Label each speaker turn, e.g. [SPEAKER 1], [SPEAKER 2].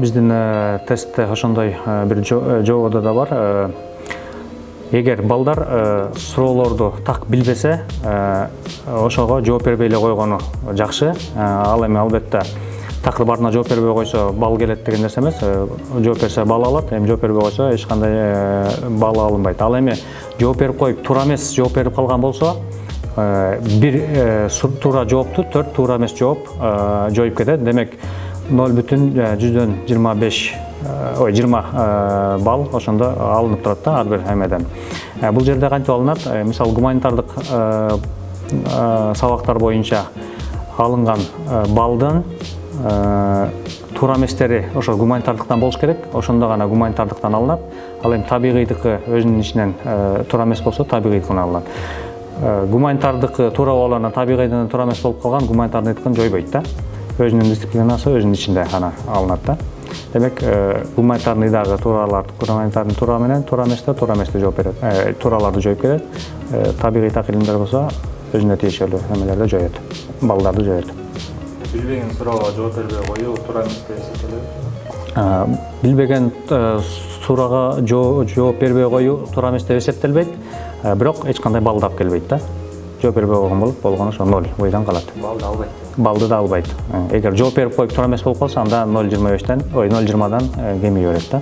[SPEAKER 1] биздин тестте ошондой бир жободо да бар. Эгер балдар суроолорду так билбесе, ошого жооп бербей эле койгону жакшы. Ал эми албетте такыр баарына жооп бербей койсо бал келет деген нерсе эмес. Жооп берсе бал алат, эми жооп бербей койсо эч кандай бал алынбайт. Ал эми жооп берип коюп, туура эмес жооп берип калган болсо, бир туура жоопту 4 туура эмес жооп жоюп кетет. Демек 0,25 балл ошондо алынып турат да ар бир эмеден. Бул жерде кантип алынат? Мисалы гуманитардык сабактар боюнча алынган балдын туура эместери ошо гуманитардыктан болуш керек. Ошондо гана гуманитардыктан алынат. Ал эми табигыйдыкы өзүнүн ичинен туура эмес болсо табигыйдыкынан алынат. Гуманитардыкы туура болгондон табигыйдыкынан туура эмес болуп калган гуманитардыкын жойбойт да. Өзүнүн дисциплинасы өзүнүн ичинде гана алынат да. Демек гуманитарныйдагы туураларды гуманитардын туура менен туура эместе жооп берет. Туураларды жоюп кетет. Табигый так илимдер болсо өзүнө тиешелүү эмелерди жоет. Балдарды жоет.
[SPEAKER 2] Билбеген суроого жооп бербей коюу туура эмес деп эсептелет.
[SPEAKER 1] Билбеген суроого жооп бербей коюу туура эмес деп эсептелбейт. Бирок эч кандай балды алып келбейт да. Жооп бербей койгон болуп, болгону ошо 0 бойдон калат.
[SPEAKER 2] Балды албайт.
[SPEAKER 1] Балды да албайт. Эгер жооп берип коюп туура эмес болуп калса, анда 0,25 0,20дан кемей берет да.